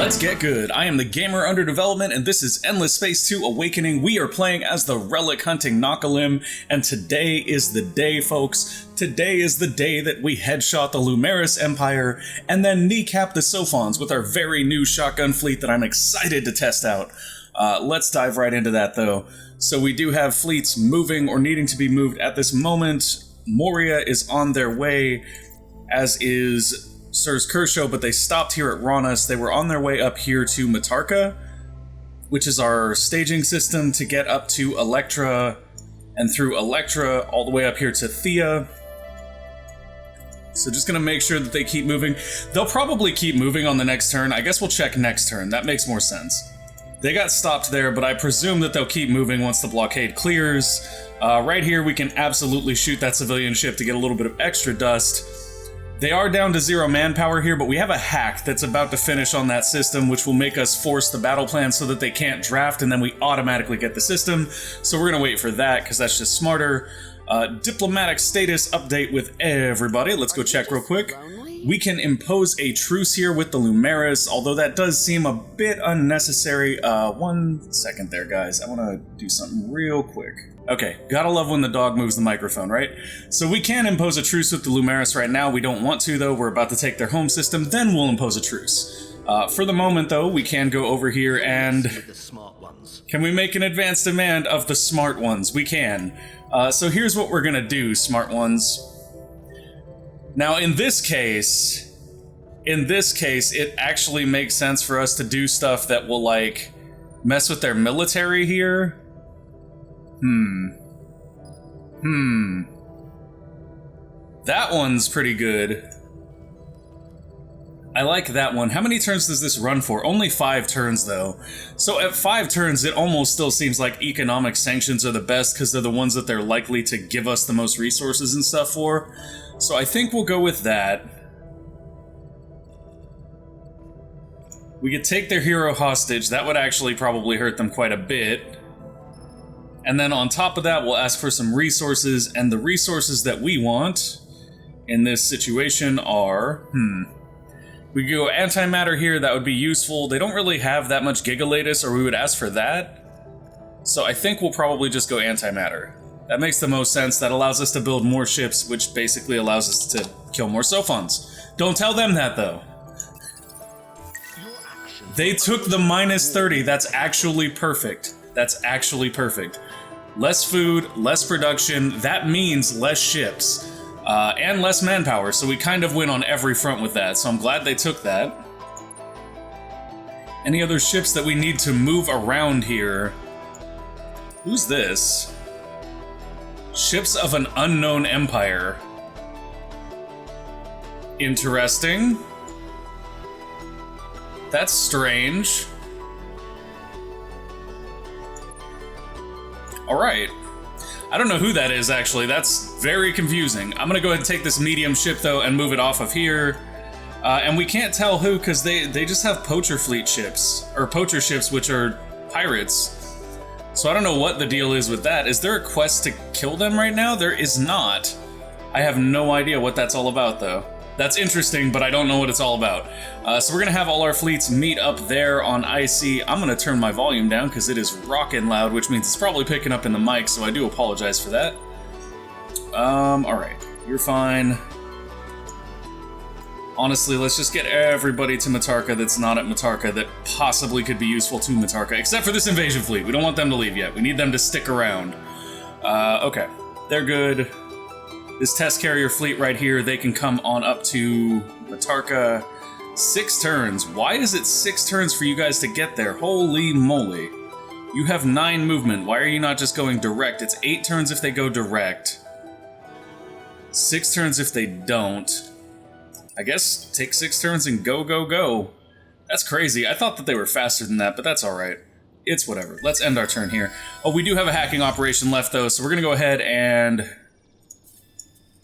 Let's get good. I am the gamer under development, and this is Endless Space 2 Awakening. We are playing as the relic hunting Nakalim, and today is the day, folks. Today is the day that we headshot the Noverus Empire, and then kneecap the Sophons with our very new shotgun fleet that I'm excited to test out. Let's dive right into that, though. So we do have fleets moving or needing to be moved at this moment. Moria is on their way, as is Sirs Kershaw, but they stopped here at Raunus. They were on their way up here to Matarka, which is our staging system to get up to Electra, and through Electra all the way up here to Thea. So just gonna make sure that they keep moving. They'll probably keep moving on the next turn. I guess we'll check next turn. That makes more sense. They got stopped there, but I presume that they'll keep moving once the blockade clears. Right here, we can absolutely shoot that civilian ship to get a little bit of extra dust. They are down to 0 manpower here, but we have a hack that's about to finish on that system, which will make us force the battle plan so that they can't draft, and then we automatically get the system. So we're gonna wait for that, because that's just smarter. Diplomatic status update with everybody. Let's go check real quick. We can impose a truce here with the Noverus, although that does seem a bit unnecessary. 1 second there, guys. I want to do something real quick. Okay, gotta love when the dog moves the microphone, right? So we can impose a truce with the Noverus right now. We don't want to, though. We're about to take their home system, then we'll impose a truce. For the moment, though, we can go over here and... Can we make an advance demand of the smart ones? We can. So here's what we're gonna do, smart ones. Now, in this case, it actually makes sense for us to do stuff that will, like, mess with their military here. That one's pretty good. I like that one. How many turns does this run for? Only 5 turns, though. So at 5 turns, it almost still seems like economic sanctions are the best because they're the ones that they're likely to give us the most resources and stuff for. So I think we'll go with that. We could take their hero hostage. That would actually probably hurt them quite a bit. And then on top of that, we'll ask for some resources, and the resources that we want in this situation are... We could go antimatter here, that would be useful. They don't really have that much gigalatus, or we would ask for that. So I think we'll probably just go antimatter. That makes the most sense. That allows us to build more ships, which basically allows us to kill more Sophons. Don't tell them that, though. They took the -30. That's actually perfect. That's actually perfect. Less food, less production. That means less ships. And less manpower, so we kind of win on every front with that, so I'm glad they took that. Any other ships that we need to move around here? Who's this? Ships of an unknown empire. Interesting. That's strange. Alright. I don't know who that is, actually. That's very confusing. I'm gonna go ahead and take this medium ship, though, and move it off of here. And we can't tell who, because they just have poacher fleet ships. Or poacher ships, which are pirates. So I don't know what the deal is with that. Is there a quest to kill them right now? There is not. I have no idea what that's all about, though. That's interesting, but I don't know what it's all about. So we're gonna have all our fleets meet up there on Icy. I'm gonna turn my volume down because it is rockin' loud, which means it's probably picking up in the mic, so I do apologize for that. Alright. You're fine. Honestly, let's just get everybody to Matarka that's not at Matarka that possibly could be useful to Matarka, except for this invasion fleet. We don't want them to leave yet. We need them to stick around. Okay. They're good. This test carrier fleet right here, they can come on up to Matarka. 6 turns. Why is it 6 turns for you guys to get there? Holy moly. You have 9 movement. Why are you not just going direct? It's 8 turns if they go direct. 6 turns if they don't. I guess take 6 turns and go, go, go. That's crazy. I thought that they were faster than that, but that's alright. It's whatever. Let's end our turn here. Oh, we do have a hacking operation left, though, so we're gonna go ahead and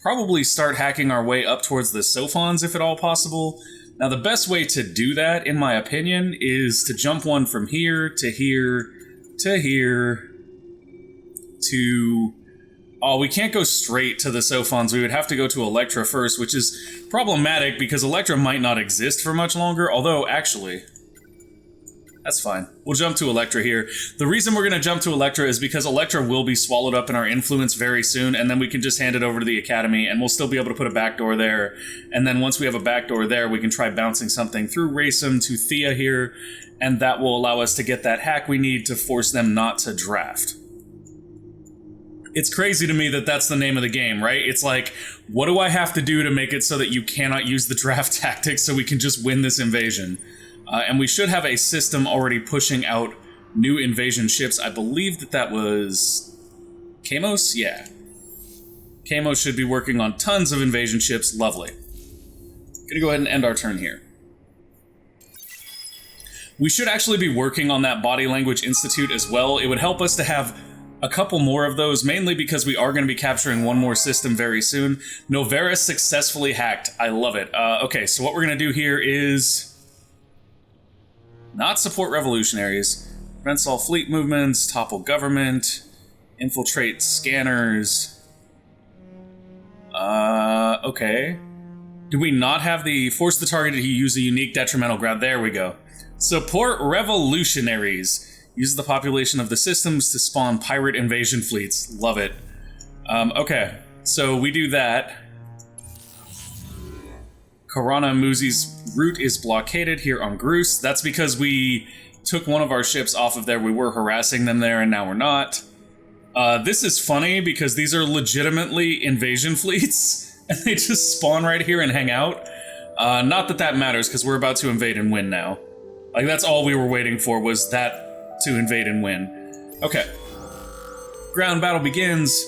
probably start hacking our way up towards the Sophons, if at all possible. Now, the best way to do that, in my opinion, is to jump one from here to here to here to... Oh, we can't go straight to the Sophons. We would have to go to Electra first, which is problematic because Electra might not exist for much longer. Although, actually, That's fine. We'll jump to Electra here. The reason we're going to jump to Electra is because Electra will be swallowed up in our influence very soon, and then we can just hand it over to the Academy, and we'll still be able to put a backdoor there. And then once we have a backdoor there, we can try bouncing something through Racem to Thea here, and that will allow us to get that hack we need to force them not to draft. It's crazy to me that that's the name of the game, right? It's like, what do I have to do to make it so that you cannot use the draft tactics so we can just win this invasion? And we should have a system already pushing out new invasion ships. I believe that was Kamos? Yeah. Kamos should be working on tons of invasion ships. Lovely. Gonna go ahead and end our turn here. We should actually be working on that Body Language Institute as well. It would help us to have a couple more of those, mainly because we are going to be capturing one more system very soon. Noverus successfully hacked. I love it. Okay, so what we're going to do here is not support revolutionaries, prevents all fleet movements, topple government, infiltrate scanners. Okay. Do we not have the force the target to use a unique detrimental ground? There we go. Support revolutionaries. Use the population of the systems to spawn pirate invasion fleets. Love it. Okay, so we do that. Karana Muzi's route is blockaded here on Groose. That's because we took one of our ships off of there. We were harassing them there, and now we're not. This is funny because these are legitimately invasion fleets, and they just spawn right here and hang out. Not that that matters, because we're about to invade and win now. Like, that's all we were waiting for, was that to invade and win. Okay. Ground battle begins.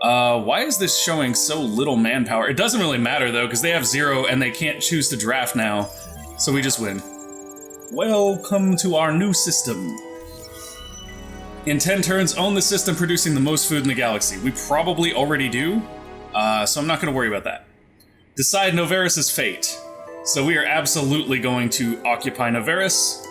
Why is this showing so little manpower? It doesn't really matter, though, because they have 0 and they can't choose to draft now. So we just win. Welcome to our new system. In 10 turns, own the system producing the most food in the galaxy. We probably already do, so I'm not going to worry about that. Decide Noverus' fate. So we are absolutely going to occupy Noverus.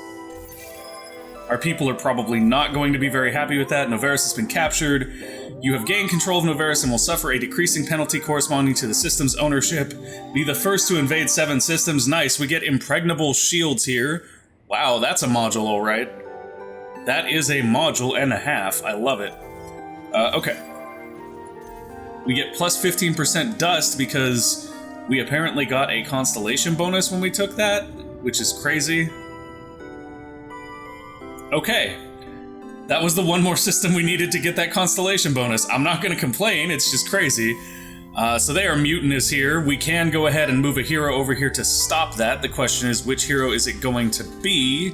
Our people are probably not going to be very happy with that. Noverus has been captured. You have gained control of Noverus and will suffer a decreasing penalty corresponding to the system's ownership. Be the first to invade 7 systems. Nice, we get impregnable shields here. Wow, that's a module, all right. That is a module and a half. I love it. Okay. We get plus 15% dust because we apparently got a constellation bonus when we took that, which is crazy. Okay. That was the one more system we needed to get that constellation bonus. I'm not going to complain, it's just crazy. So they are mutinous here. We can go ahead and move a hero over here to stop that. The question is, which hero is it going to be?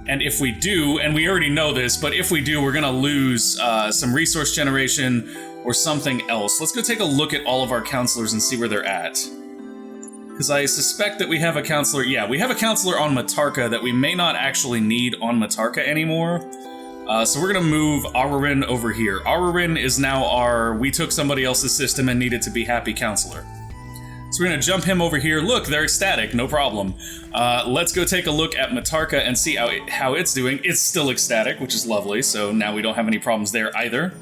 And if we do, and we already know this, but if we do, we're going to lose some resource generation or something else. Let's go take a look at all of our counselors and see where they're at. Because I suspect that we have a counselor. Yeah, we have a counselor on Matarka that we may not actually need on Matarka anymore. So we're going to move Ararin over here. Ararin is now our, we took somebody else's system and needed to be happy counselor. So we're going to jump him over here. Look, they're ecstatic, no problem. Let's go take a look at Matarka and see how it's doing. It's still ecstatic, which is lovely, so now we don't have any problems there either.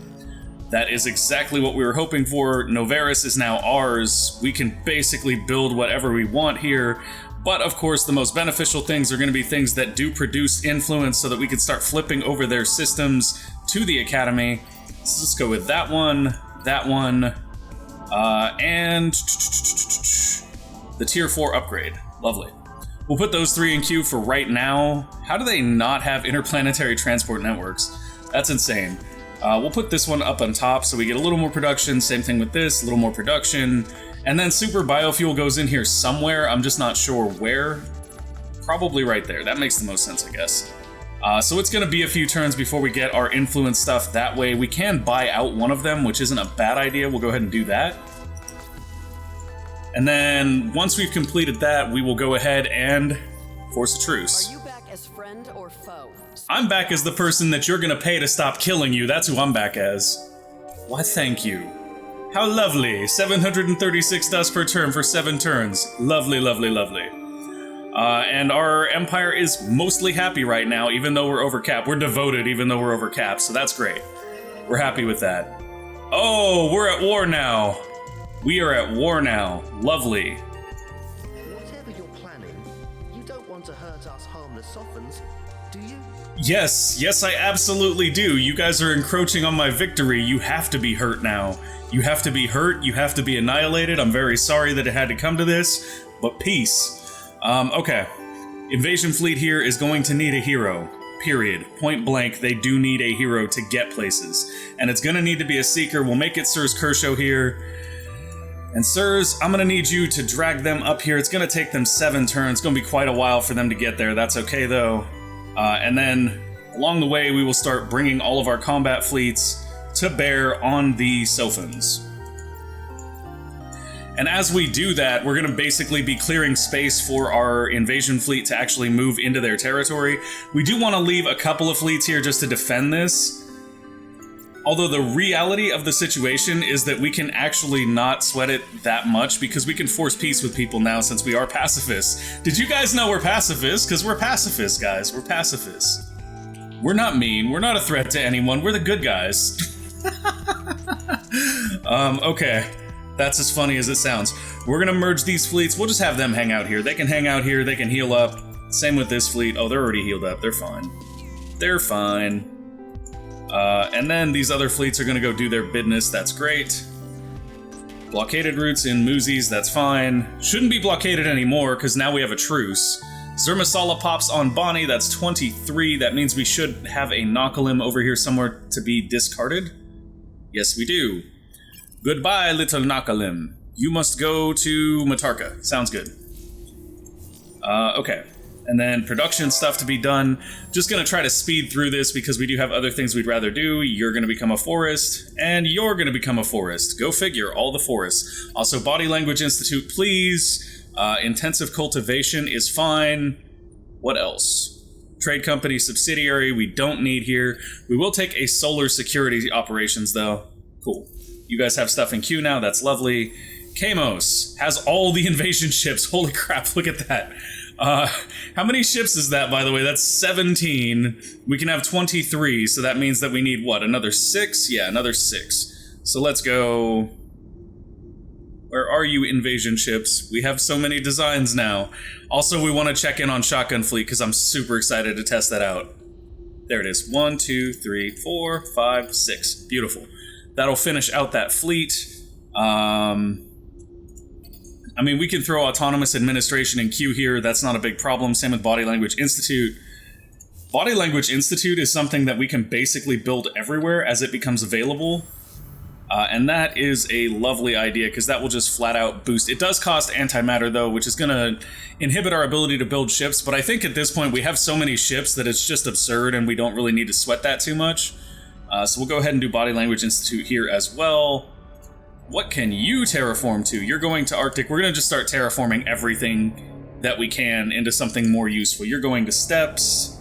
That is exactly what we were hoping for. Noverus is now ours. We can basically build whatever we want here. But of course, the most beneficial things are going to be things that do produce influence so that we can start flipping over their systems to the Academy. So let's go with that one, and the Tier 4 upgrade. Lovely. We'll put those 3 in queue for right now. How do they not have interplanetary transport networks? That's insane. We'll put this one up on top so we get a little more production. Same thing with this, a little more production. And then super biofuel goes in here somewhere. I'm just not sure where. Probably right there. That makes the most sense, I guess. So it's going to be a few turns before we get our influence stuff. That way we can buy out one of them, which isn't a bad idea. We'll go ahead and do that. And then once we've completed that, we will go ahead and force a truce. Are you back as friend or foe? I'm back as the person that you're going to pay to stop killing you. That's who I'm back as. Why, thank you. How lovely. 736 dust per turn for 7 turns. Lovely, lovely, lovely. And our empire is mostly happy right now, even though we're over cap. We're devoted, even though we're over cap, so that's great. We're happy with that. Oh, we're at war now. We are at war now. Lovely. Whatever you're planning, you don't want to hurt us harmless Sophons. do you? Yes, I absolutely do. You guys are encroaching on my victory. You have to be hurt now. You have to be hurt. You have to be annihilated. I'm very sorry that it had to come to this, but peace. Okay. Invasion fleet here is going to need a hero. Period. Point blank, they do need a hero to get places. And it's gonna need to be a seeker. We'll make it Sirs Kershaw here. And Sirs, I'm gonna need you to drag them up here. It's gonna take them 7 turns. It's gonna be quite a while for them to get there. That's okay though. And then along the way, we will start bringing all of our combat fleets to bear on the Sophons. And as we do that, we're going to basically be clearing space for our invasion fleet to actually move into their territory. We do want to leave a couple of fleets here just to defend this. Although the reality of the situation is that we can actually not sweat it that much because we can force peace with people now since we are pacifists. Did you guys know we're pacifists? Because we're pacifists, guys. We're pacifists. We're not mean. We're not a threat to anyone. We're the good guys. Okay. That's as funny as it sounds. We're gonna merge these fleets. We'll just have them hang out here. They can hang out here. They can heal up. Same with this fleet. Oh, they're already healed up. They're fine. They're fine. And then these other fleets are going to go do their business. That's great. Blockaded routes in Moosies. That's fine. Shouldn't be blockaded anymore because now we have a truce. Zermasala pops on Bonnie. That's 23. That means we should have a Nakalim over here somewhere to be discarded. Yes, we do. Goodbye, little Nakalim. You must go to Matarka. Sounds good. Okay. And then production stuff to be done. Just gonna try to speed through this because we do have other things we'd rather do. You're gonna become a forest, and you're gonna become a forest. Go figure, all the forests. Also, Body Language Institute, please. Intensive cultivation is fine. What else? Trade company subsidiary, we don't need here. We will take a solar security operations, though. Cool. You guys have stuff in queue now, that's lovely. Kamos has all the invasion ships. Holy crap, look at that. How many ships is that, by the way? That's 17. We can have 23, so that means that we need, what, another 6? Yeah, another 6. So let's go... Where are you, invasion ships? We have so many designs now. Also, we want to check in on Shotgun Fleet, because I'm super excited to test that out. There it is. 1, 2, 3, 4, 5, 6. Beautiful. That'll finish out that fleet. I mean, we can throw Autonomous Administration in queue here. That's not a big problem. Same with Body Language Institute. Body Language Institute is something that we can basically build everywhere as it becomes available. And that is a lovely idea because that will just flat out boost. It does cost antimatter, though, which is going to inhibit our ability to build ships. But I think at this point we have so many ships that it's just absurd and we don't really need to sweat that too much. So we'll go ahead and do Body Language Institute here as well. What can you terraform to? You're going to Arctic. We're going to just start terraforming everything that we can into something more useful. You're going to Steppes,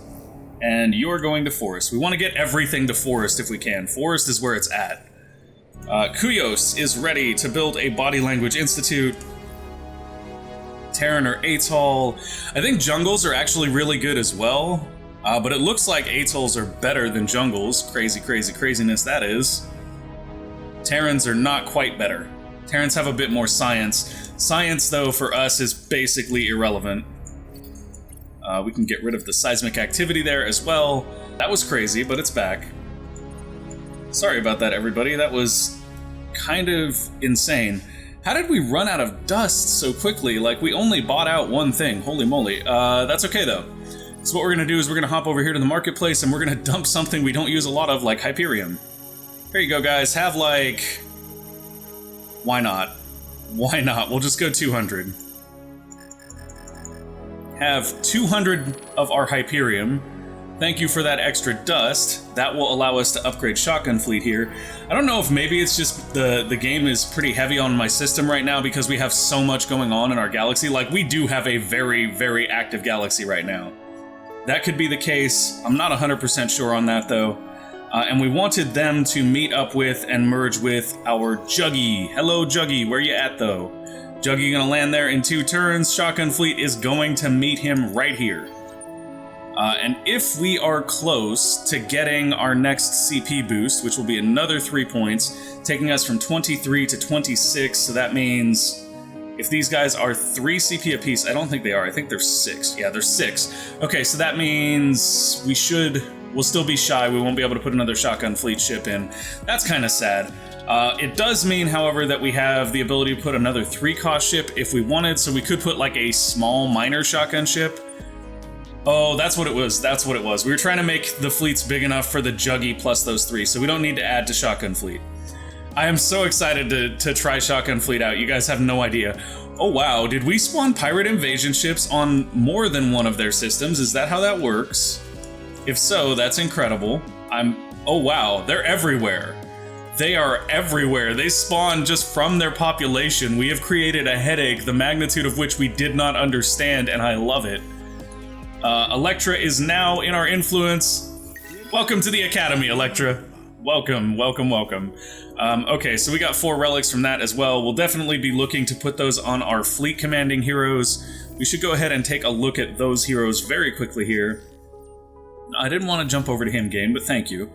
and you're going to Forest. We want to get everything to Forest if we can. Forest is where it's at. Kuyos is ready to build a Body Language Institute. Terran or Atoll. I think jungles are actually really good as well, but it looks like atolls are better than jungles. Crazy, crazy, craziness that is. Terrans are not quite better. Terrans have a bit more science. Science, though, for us is basically irrelevant. We can get rid of the seismic activity there as well. That was crazy, but it's back. Sorry about that, everybody. That was kind of insane. How did we run out of dust so quickly? Like, we only bought out one thing. Holy moly. That's okay, though. So what we're going to do is we're going to hop over here to the marketplace, and we're going to dump something we don't use a lot of, like Hyperium. Here you go, guys. Have, like... Why not? Why not? We'll just go 200. Have 200 of our Hyperium. Thank you for that extra dust. That will allow us to upgrade Shotgun Fleet here. I don't know if maybe it's just the game is pretty heavy on my system right now because we have so much going on in our galaxy. Like, we do have a very, very active galaxy right now. That could be the case. I'm not 100% sure on that, though. And we wanted them to meet up with and merge with our Juggy. Hello, Juggy. Where you at, though? Juggy gonna land there in 2 turns. Shotgun Fleet is going to meet him right here. And if we are close to getting our next CP boost, which will be another 3 points, taking us from 23 to 26, so that means If these guys are 3 CP apiece, I don't think they are. I think they're 6. Yeah, they're 6. Okay, so that means we'll still be shy. We won't be able to put another shotgun fleet ship in. That's kind of sad. It does mean, however, that we have the ability to put another 3-cost ship if we wanted, so we could put like a small minor shotgun ship. Oh, that's what it was. That's what it was. We were trying to make the fleets big enough for the Juggy plus those 3, so we don't need to add to shotgun fleet. I am so excited to try shotgun fleet out. You guys have no idea. Oh wow, did we spawn pirate invasion ships on more than one of their systems? Is that how that works? If so, that's incredible. Oh wow, they're everywhere. They are everywhere. They spawn just from their population. We have created a headache, the magnitude of which we did not understand, and I love it. Electra is now in our influence. Welcome to the Academy, Electra. Welcome, welcome, welcome. Okay, so we got 4 relics from that as well. We'll definitely be looking to put those on our fleet commanding heroes. We should go ahead and take a look at those heroes very quickly here. I didn't want to jump over to him, game, but thank you.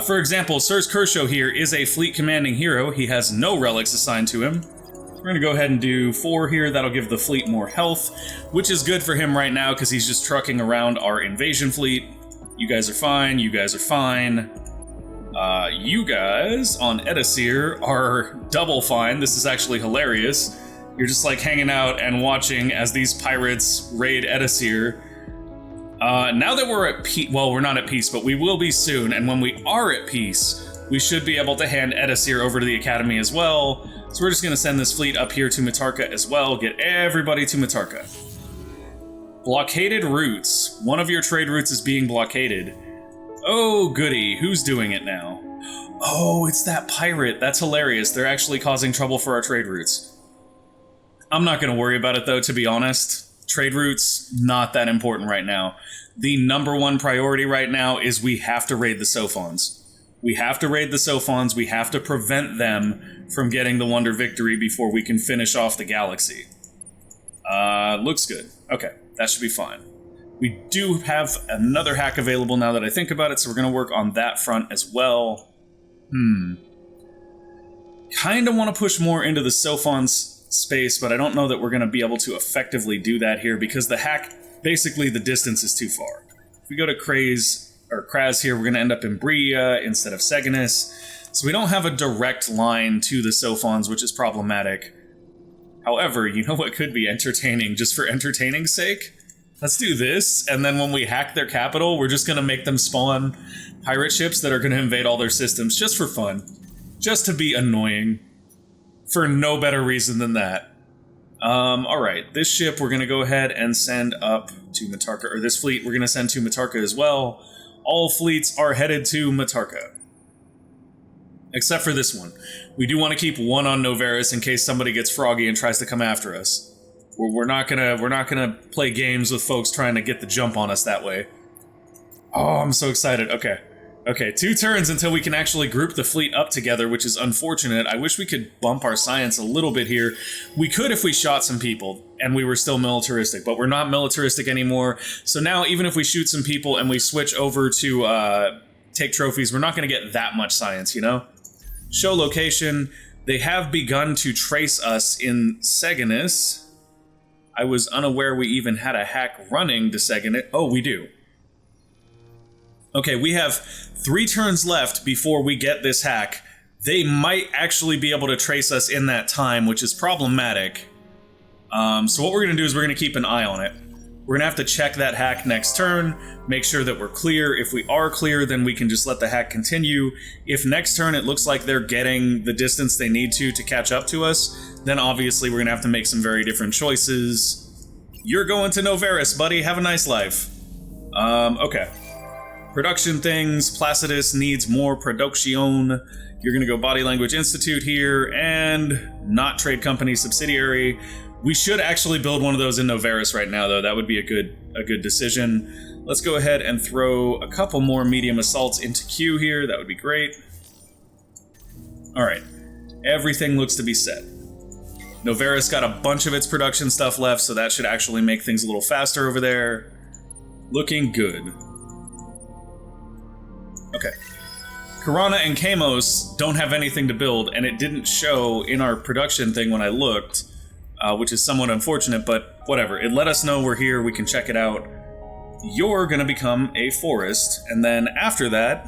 For example, Sirs Kershaw here is a fleet commanding hero. He has no relics assigned to him. We're going to go ahead and do 4 here. That'll give the fleet more health, which is good for him right now because he's just trucking around our invasion fleet. You guys are fine. You guys are fine. You guys on Edasir are double fine. This is actually hilarious. You're just like hanging out and watching as these pirates raid Edasir. Now that we're at peace, well, we're not at peace, but we will be soon. And when we are at peace, we should be able to hand Edasir over to the Academy as well. So we're just going to send this fleet up here to Mitarka as well. Get everybody to Mitarka. Blockaded routes. One of your trade routes is being blockaded. Oh, goody. Who's doing it now? Oh, it's that pirate. That's hilarious. They're actually causing trouble for our trade routes. I'm not going to worry about it, though, to be honest. Trade routes, not that important right now. The #1 priority right now is we have to raid the Sophons. We have to raid the Sophons. We have to prevent them from getting the Wonder Victory before we can finish off the galaxy. Looks good. Okay, that should be fine. We do have another hack available now that I think about it, so we're going to work on that front as well. Kind of want to push more into the Sophons space, but I don't know that we're going to be able to effectively do that here because the hack, basically the distance is too far. If we go to Kraz here, we're going to end up in Bria instead of Seganis. So we don't have a direct line to the Sophons, which is problematic. However, you know what could be entertaining just for entertaining's sake? Let's do this, and then when we hack their capital, we're just going to make them spawn pirate ships that are going to invade all their systems just for fun. Just to be annoying. For no better reason than that. Alright, this ship we're going to go ahead and send up to Mitarka, or this fleet we're going to send to Mitarka as well. All fleets are headed to Mitarka. Except for this one. We do want to keep one on Noverus in case somebody gets froggy and tries to come after us. We're not gonna play games with folks trying to get the jump on us that way. Oh, I'm so excited. Okay, 2 turns until we can actually group the fleet up together, which is unfortunate. I wish we could bump our science a little bit here. We could if we shot some people and we were still militaristic, but we're not militaristic anymore. So now even if we shoot some people and we switch over to take trophies, we're not gonna get that much science, you know? Show location. They have begun to trace us in Seganis. I was unaware we even had a hack running to Seganis. Oh, we do. Okay, we have 3 turns left before we get this hack. They might actually be able to trace us in that time, which is problematic. So what we're going to do is we're going to keep an eye on it. We're going to have to check that hack next turn, make sure that we're clear. If we are clear, then we can just let the hack continue. If next turn it looks like they're getting the distance they need to catch up to us, then obviously we're going to have to make some very different choices. You're going to Noverus, buddy. Have a nice life. Okay. Production things. Placidus needs more production. You're going to go Body Language Institute here, and not Trade Company subsidiary. We should actually build one of those in Noverus right now, though. That would be a good decision. Let's go ahead and throw a couple more medium assaults into queue here. That would be great. All right. Everything looks to be set. Noverus got a bunch of its production stuff left, so that should actually make things a little faster over there. Looking good. Okay. Karana and Kamos don't have anything to build, and it didn't show in our production thing when I looked. which is somewhat unfortunate, but whatever. It let us know we're here, we can check it out. You're gonna become a forest, and then after that,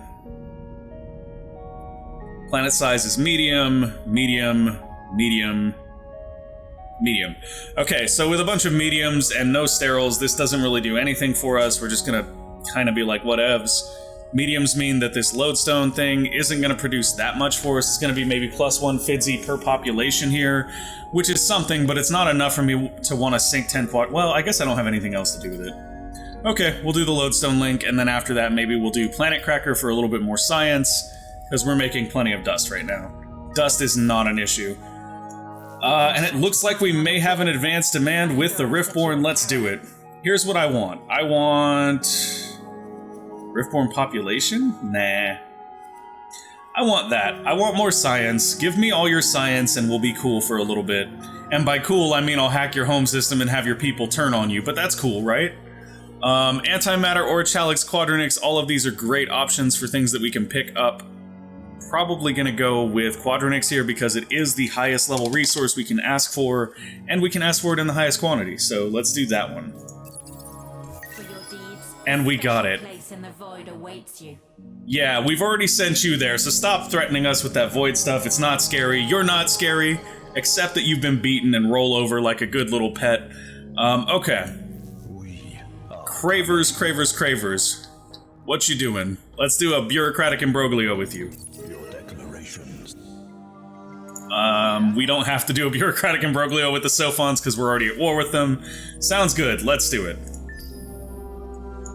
planet size is medium, medium, medium, medium. Okay, so with a bunch of mediums and no sterols, this doesn't really do anything for us. We're just gonna kind of be like, whatevs. Mediums mean that this lodestone thing isn't gonna produce that much for us. It's gonna be maybe +1 Fidzy per population here, which is something, but it's not enough for me to want to sink 10 quad. Well, I guess I don't have anything else to do with it. Okay, we'll do the lodestone link, and then after that, maybe we'll do planet cracker for a little bit more science, because we're making plenty of dust right now. Dust is not an issue. And it looks like we may have an advanced demand with the Riftborn. Let's do it. Here's what I want. I want... Riftborn population? Nah. I want that. I want more science. Give me all your science and we'll be cool for a little bit. And by cool, I mean I'll hack your home system and have your people turn on you, but that's cool, right? Antimatter, Orichalix, Quadronix, all of these are great options for things that we can pick up. Probably gonna go with Quadronix here because it is the highest level resource we can ask for, and we can ask for it in the highest quantity, so let's do that one. And we got it. Yeah, we've already sent you there, so stop threatening us with that void stuff. It's not scary. You're not scary, except that you've been beaten and roll over like a good little pet. Okay. Cravers, cravers, cravers. What you doing? Let's do a bureaucratic imbroglio with you. Your declarations. We don't have to do a bureaucratic imbroglio with the Sophons because we're already at war with them. Sounds good. Let's do it.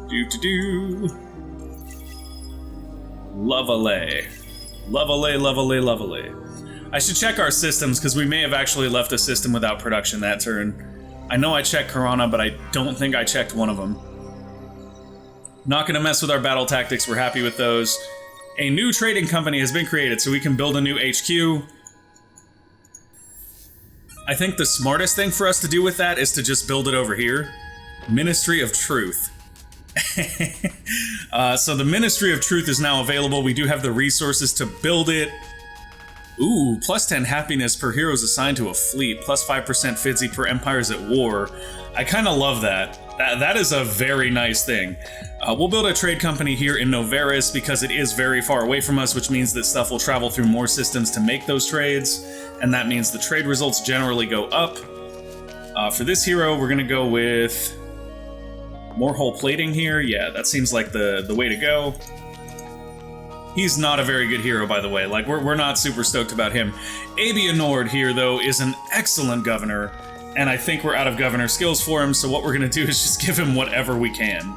Do-do-do. Lovely. Lovely, lovely, lovely. I should check our systems because we may have actually left a system without production that turn. I know I checked Karana, but I don't think I checked one of them. Not gonna mess with our battle tactics, we're happy with those. A new trading company has been created so we can build a new HQ. I think the smartest thing for us to do with that is to just build it over here. Ministry of Truth. So the Ministry of Truth is now available. We do have the resources to build it. Ooh, +10 happiness per heroes assigned to a fleet, +5% Fidzy per empires at war. I kind of love that. That is a very nice thing. We'll build a trade company here in Noverus because it is very far away from us, which means that stuff will travel through more systems to make those trades, and that means the trade results generally go up. For this hero, we're gonna go with more hull plating here. Yeah, that seems like the way to go. He's not a very good hero, by the way. Like, we're not super stoked about him. Abia Nord here, though, is an excellent governor, and I think we're out of governor skills for him, so what we're gonna do is just give him whatever we can.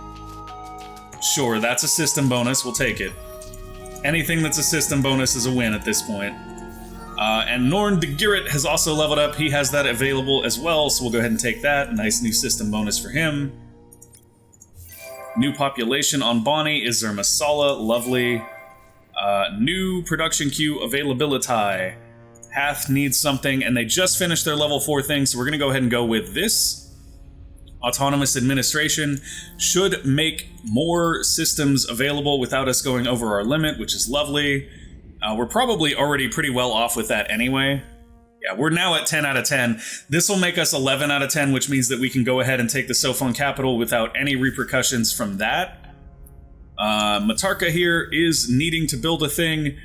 Sure, that's a system bonus, we'll take it. Anything that's a system bonus is a win at this point. And Norn de Girit has also leveled up. He has that available as well, so we'll go ahead and take that. Nice new system bonus for him. New population on Bonnie is Zermasala, lovely. New production queue availability. Hath needs something, and they just finished their level 4 thing, so we're gonna go ahead and go with this. Autonomous administration should make more systems available without us going over our limit, which is lovely. We're probably already pretty well off with that anyway. Yeah, we're now at 10 out of 10. This will make us 11 out of 10, which means that we can go ahead and take the Sophon capital without any repercussions from that. Matarka here is needing to build a thing.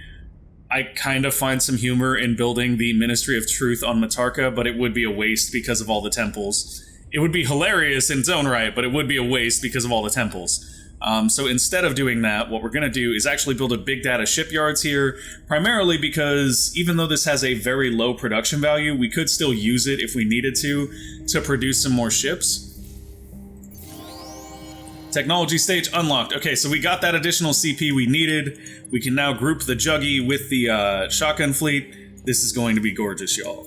I kind of find some humor in building the Ministry of Truth on Matarka, but it would be a waste because of all the temples. It would be hilarious in its own right, but it would be a waste because of all the temples. So instead of doing that, what we're going to do is actually build a big data shipyards here, primarily because even though this has a very low production value, we could still use it if we needed to produce some more ships. Technology stage unlocked. Okay, so we got that additional CP we needed. We can now group the Juggy with the shotgun fleet. This is going to be gorgeous, y'all.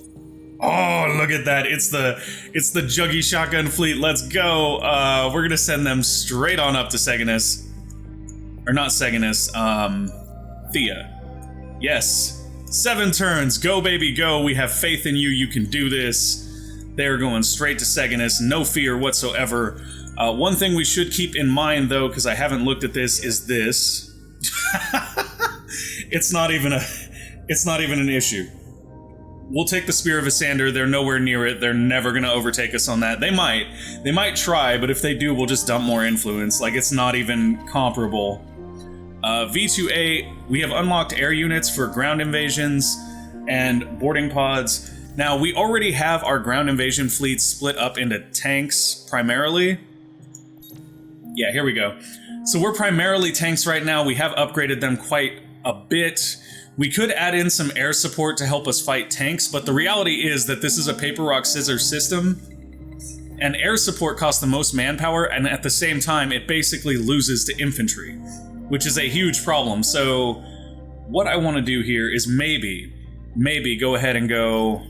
Oh, look at that. It's the Juggy shotgun fleet. Let's go. We're going to send them straight on up to Seganis. Or not Seganis, Thea. Yes. 7 turns. Go, baby, go. We have faith in you. You can do this. They're going straight to Seganis. No fear whatsoever. One thing we should keep in mind, though, because I haven't looked at this, is this. It's not even an issue. We'll take the Spear of Isyander. They're nowhere near it. They're never going to overtake us on that. They might. They might try, but if they do, we'll just dump more influence. Like, it's not even comparable. V2A, we have unlocked air units for ground invasions and boarding pods. Now, we already have our ground invasion fleet split up into tanks, primarily. Yeah, here we go. So we're primarily tanks right now. We have upgraded them quite a bit. We could add in some air support to help us fight tanks, but the reality is that this is a paper, rock, scissors system, and air support costs the most manpower, and at the same time, it basically loses to infantry, which is a huge problem. So what I want to do here is maybe go ahead and go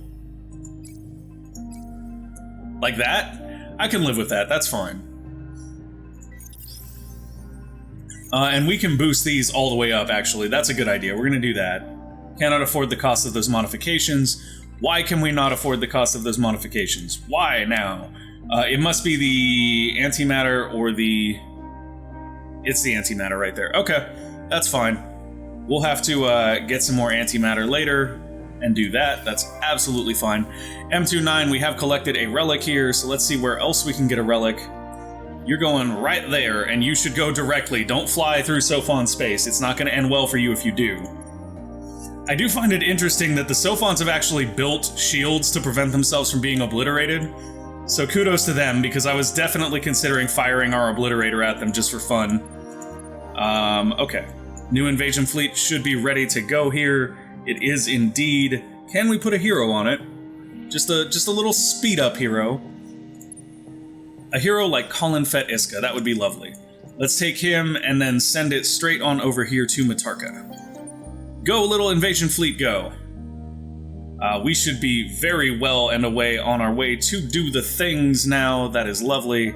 like that. I can live with that. That's fine. And we can boost these all the way up, actually. That's a good idea. We're going to do that. Cannot afford the cost of those modifications. Why can we not afford the cost of those modifications? Why now? It must be the antimatter or the... It's the antimatter right there. Okay, that's fine. We'll have to get some more antimatter later and do that. That's absolutely fine. M29, we have collected a relic here, so let's see where else we can get a relic. You're going right there, and you should go directly. Don't fly through Sophon space. It's not going to end well for you if you do. I do find it interesting that the Sophons have actually built shields to prevent themselves from being obliterated. So kudos to them, because I was definitely considering firing our obliterator at them just for fun. Okay. New invasion fleet should be ready to go here. It is indeed. Can we put a hero on it? Just a little speed up hero. A hero like Colin Fet Iska, that would be lovely. Let's take him and then send it straight on over here to Matarka. Go, little invasion fleet, go. We should be very well and away on our way to do the things now. That is lovely.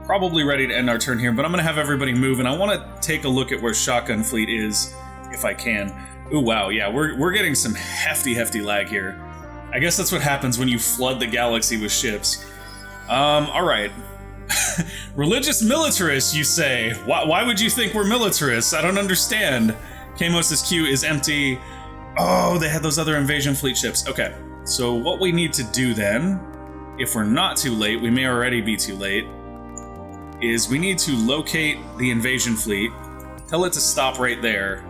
Probably ready to end our turn here, but I'm going to have everybody move, and I want to take a look at where Shotgun Fleet is, if I can. Ooh, wow, yeah, we're getting some hefty lag here. I guess that's what happens when you flood the galaxy with ships. Alright. Religious militarists, you say? Why would you think we're militarists? I don't understand. Kamos's queue is empty. Oh, they had those other invasion fleet ships. Okay, so what we need to do then, if we're not too late, we may already be too late, is we need to locate the invasion fleet, tell it to stop right there,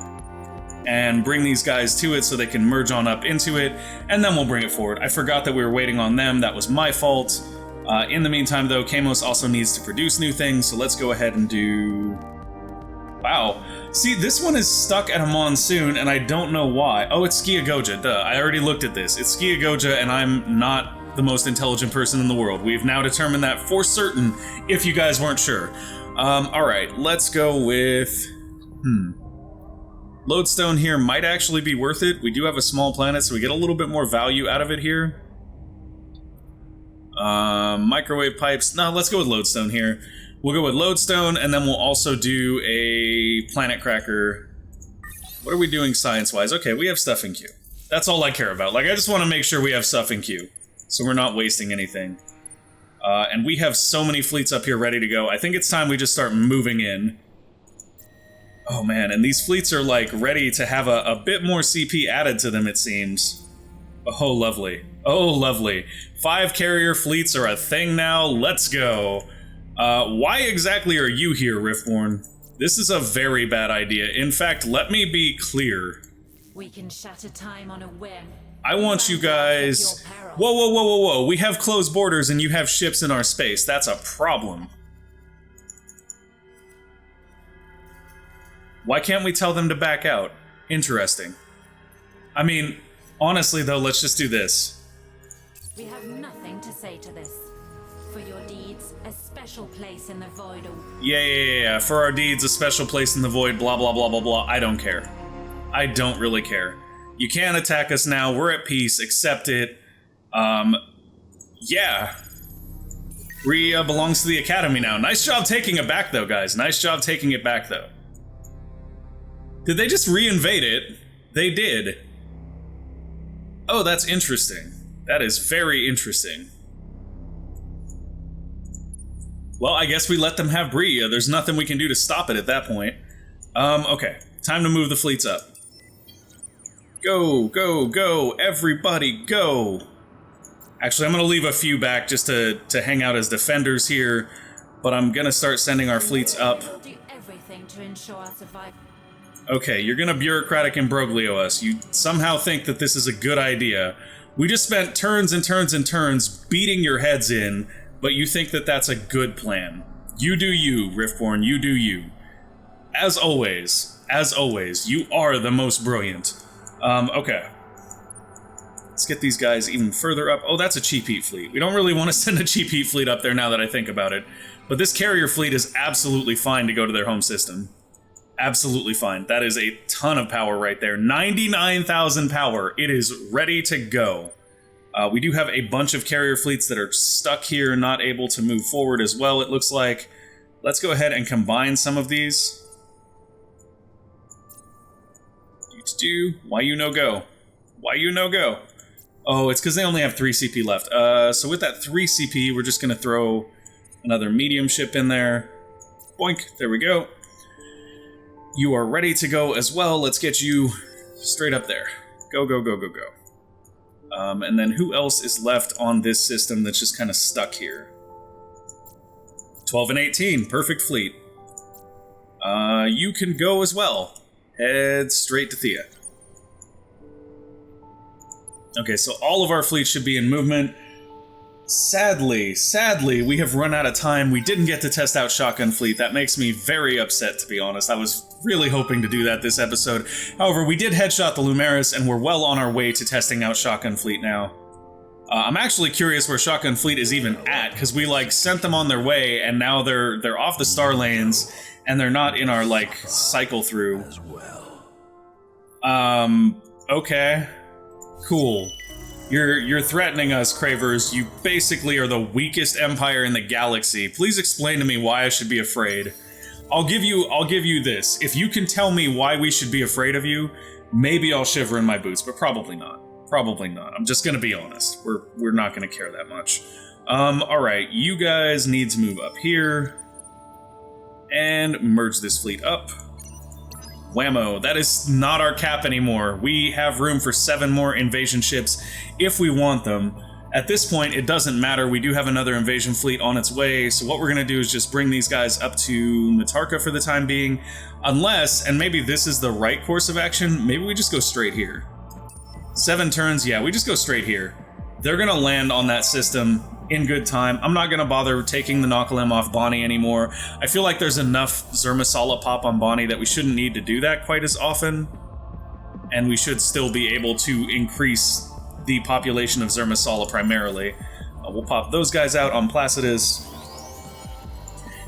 and bring these guys to it so they can merge on up into it, and then we'll bring it forward. I forgot that we were waiting on them. That was my fault. In the meantime, though, Kamos also needs to produce new things, so let's go ahead and do... Wow. See, this one is stuck at a monsoon, and I don't know why. Oh, it's Skiagoja, duh. I already looked at this. It's Skiagoja, and I'm not the most intelligent person in the world. We've now determined that for certain, if you guys weren't sure. Alright, let's go with... Lodestone here might actually be worth it. We do have a small planet, so we get a little bit more value out of it here. Microwave pipes. No, let's go with Lodestone here. We'll go with Lodestone, and then we'll also do a planet cracker. What are we doing science-wise? Okay, we have stuff in queue. That's all I care about. Like, I just want to make sure we have stuff in queue, so we're not wasting anything. And we have so many fleets up here ready to go. I think it's time we just start moving in. Oh man, and these fleets are, like, ready to have a bit more CP added to them, it seems. Oh, lovely. Oh, lovely. 5 carrier fleets are a thing now. Let's go. Why exactly are you here, Riftborn? This is a very bad idea. In fact, let me be clear. We can shatter time on a whim. I want you guys... Whoa. We have closed borders and you have ships in our space. That's a problem. Why can't we tell them to back out? Interesting. I mean, honestly though, let's just do this. We have nothing to say to this. For your deeds, a special place in the void. Yeah. For our deeds, a special place in the void, blah, blah, blah, blah, blah. I don't care. I don't really care. You can't attack us now. We're at peace. Accept it. Yeah. Rhea belongs to the Academy now. Nice job taking it back, though, guys. Nice job taking it back, though. Did they just re-invade it? They did. Oh, that's interesting. That is very interesting. Well, I guess we let them have Bria. There's nothing we can do to stop it at that point. Okay. Time to move the fleets up. Go, go, go, everybody go! Actually, I'm going to leave a few back just to hang out as defenders here, but I'm going to start sending our fleets up. We'll do everything to ensure our survival. Okay, you're going to bureaucratic imbroglio us. You somehow think that this is a good idea. We just spent turns and turns and turns beating your heads in, but you think that that's a good plan. You do you, Riftborn, you do you. As always, you are the most brilliant. Okay. Let's get these guys even further up. Oh, that's a cheap heat fleet. We don't really want to send a cheap heat fleet up there now that I think about it. But this carrier fleet is absolutely fine to go to their home system. Absolutely fine. That is a ton of power right there. 99,000 power. It is ready to go. We do have a bunch of carrier fleets that are stuck here, not able to move forward as well, it looks like. Let's go ahead and combine some of these. Why you no go? Why you no go? Oh, it's because they only have 3 CP left. So with that 3 CP, we're just going to throw another medium ship in there. Boink, there we go. You are ready to go as well. Let's get you straight up there. Go, go, go, go, go. And then who else is left on this system that's just kind of stuck here? 12 and 18, perfect fleet. You can go as well. Head straight to Thea. Okay, so all of our fleets should be in movement. Sadly, we have run out of time. We didn't get to test out Shotgun Fleet. That makes me very upset, to be honest. I was really hoping to do that this episode. However, we did headshot the Novaerus, and we're well on our way to testing out Shotgun Fleet now. I'm actually curious where Shotgun Fleet is even at, because we, sent them on their way, and now they're off the star lanes, and they're not in our, cycle through. Okay. Cool. You're threatening us, Cravers. You basically are the weakest empire in the galaxy. Please explain to me why I should be afraid. I'll give you this. If you can tell me why we should be afraid of you, maybe I'll shiver in my boots, but probably not. Probably not. I'm just gonna be honest. We're not gonna care that much. Alright, you guys need to move up here and merge this fleet up. Whammo, that is not our cap anymore. We have room for 7 more invasion ships if we want them. At this point, it doesn't matter. We do have another invasion fleet on its way, so what we're going to do is just bring these guys up to Natarka for the time being. Unless, and maybe this is the right course of action, maybe we just go straight here. 7 turns, yeah, we just go straight here. They're going to land on that system in good time. I'm not going to bother taking the Nakalim off Bonnie anymore. I feel like there's enough Zermasala pop on Bonnie that we shouldn't need to do that quite as often. And we should still be able to increase the population of Zermasala primarily. We'll pop those guys out on Placidus.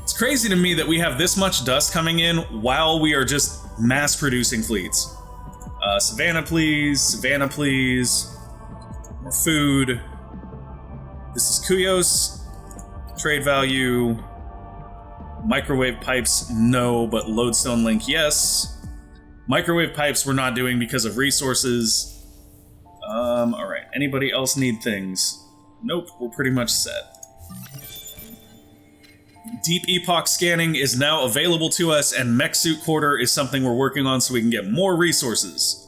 It's crazy to me that we have this much dust coming in while we are just mass-producing fleets. Savannah, please. Savannah, please. More food. This is Kuyos. Trade value. Microwave pipes, no, but lodestone link, yes. Microwave pipes we're not doing because of resources. Alright, anybody else need things? Nope, we're pretty much set. Deep Epoch scanning is now available to us, and Mech Suit Quarter is something we're working on so we can get more resources.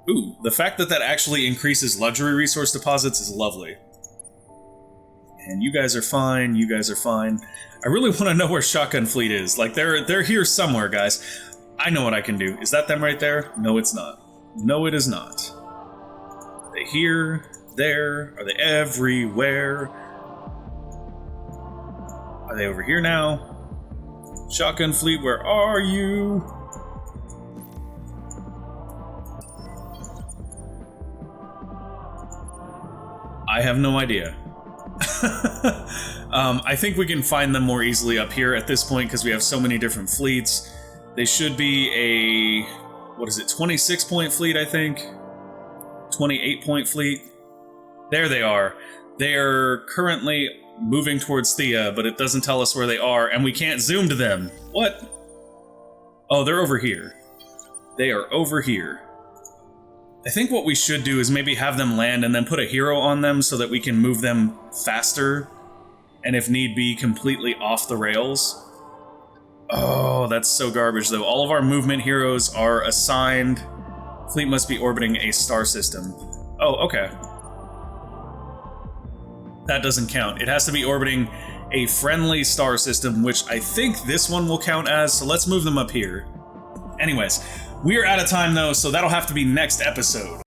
Ooh, the fact that that actually increases luxury resource deposits is lovely. And you guys are fine, you guys are fine. I really want to know where Shotgun Fleet is. They're here somewhere, guys. I know what I can do. Is that them right there? No, it's not. No, it is not. Are they here? There? Are they everywhere? Are they over here now? Shotgun Fleet, where are you? I have no idea. I think we can find them more easily up here at this point because we have so many different fleets. They should be a, 26-point fleet, I think? 28-point fleet? There they are. They are currently moving towards Thea, but it doesn't tell us where they are, and we can't zoom to them. What? Oh, they're over here. They are over here. I think what we should do is maybe have them land and then put a hero on them so that we can move them faster, and if need be, completely off the rails. Oh, that's so garbage, though. All of our movement heroes are assigned Fleet must be orbiting a star system. Oh, okay. That doesn't count. It has to be orbiting a friendly star system, which I think this one will count as, so let's move them up here. Anyways, we are out of time though, so that'll have to be next episode.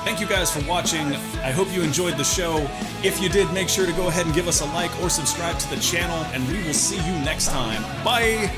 Thank you guys for watching. I hope you enjoyed the show. If you did, make sure to go ahead and give us a like or subscribe to the channel, and we will see you next time. Bye!